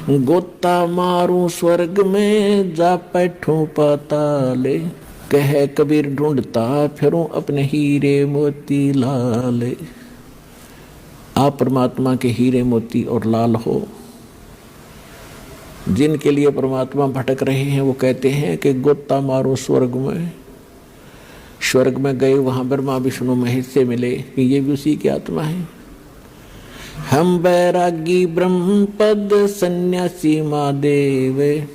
गोता मारूं स्वर्ग में जा बैठूं पाताले, कह कबीर ढूंढता फिरूं अपने हीरे मोती लाले। आप परमात्मा के हीरे मोती और लाल हो। जिनके लिए परमात्मा भटक रहे हैं वो कहते हैं कि गोता मारो स्वर्ग में। स्वर्ग में गए, वहां ब्रह्मा विष्णु महेश से मिले कि ये भी उसी की आत्मा है। हम बैरागी ब्रह्म पद सन्यासी महादेव,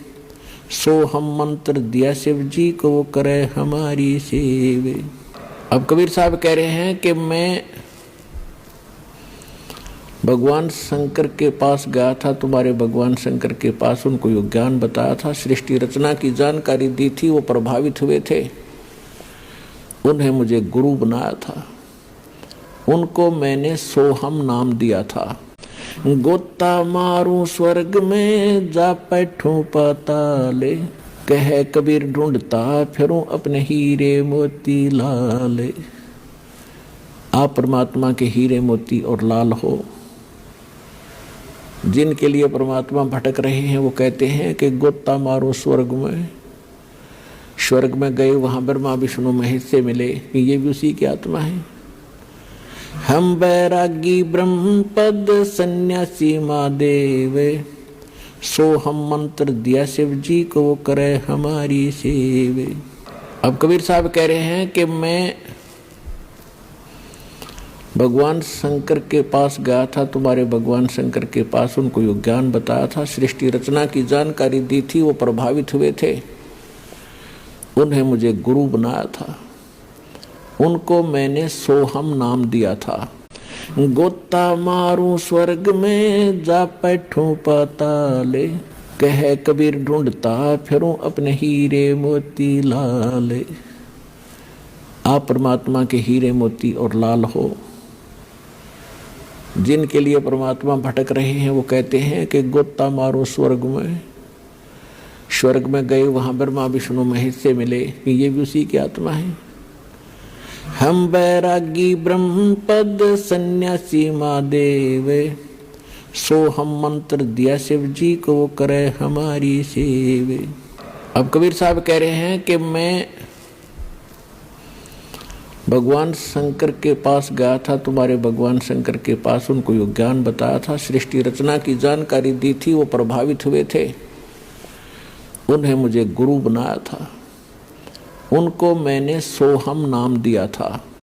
सो हम मंत्र दिया शिव जी को वो करे हमारी सेवे। अब कबीर साहब कह रहे हैं कि मैं भगवान शंकर के पास गया था, तुम्हारे भगवान शंकर के पास, उनको यो ज्ञान बताया था, सृष्टि रचना की जानकारी दी थी, वो प्रभावित हुए थे, उन्हें मुझे गुरु बनाया था, उनको मैंने सोहम नाम दिया था। गोता मारूं स्वर्ग में जा बैठूं पाताले, कह कबीर ढूंढता फिरूं अपने हीरे मोती लाले। आप परमात्मा के हीरे मोती और लाल हो। जिनके लिए परमात्मा भटक रहे हैं वो कहते हैं कि गोता मारो स्वर्ग में। स्वर्ग में गए, वहां ब्रह्मा विष्णु महेश से मिले कि ये भी उसी की आत्मा है। हम बैरागी ब्रह्म पद सन्यासी महादेव, सो हम मंत्र दिया शिव जी को वो करे हमारी सेवे। अब कबीर साहब कह रहे हैं कि मैं भगवान शंकर के पास गया था, तुम्हारे भगवान शंकर के पास, उनको यो ज्ञान बताया था, सृष्टि रचना की जानकारी दी थी, वो प्रभावित हुए थे, उन्हें मुझे गुरु बनाया था, उनको मैंने सोहम नाम दिया था। गोता मारूं स्वर्ग में जा बैठूं पाताले, कह कबीर ढूंढता फिरूं अपने हीरे मोती लाले। आप परमात्मा के हीरे मोती और लाल हो। जिनके लिए परमात्मा भटक रहे हैं वो कहते हैं कि गोता मारो स्वर्ग में। स्वर्ग में गए, वहां ब्रह्मा विष्णु महेश से मिले कि ये भी उसी की आत्मा है। हम बैरागी ब्रह्म पद सन्यासी महादेव, सो हम मंत्र दिया शिव जी को वो करे हमारी सेवे। अब कबीर साहब कह रहे हैं कि मैं भगवान शंकर के पास गया था, तुम्हारे भगवान शंकर के पास, उनको यो ज्ञान बताया था, सृष्टि रचना की जानकारी दी थी, वो प्रभावित हुए थे, उन्हें मुझे गुरु बनाया था, उनको मैंने सोहम नाम दिया था।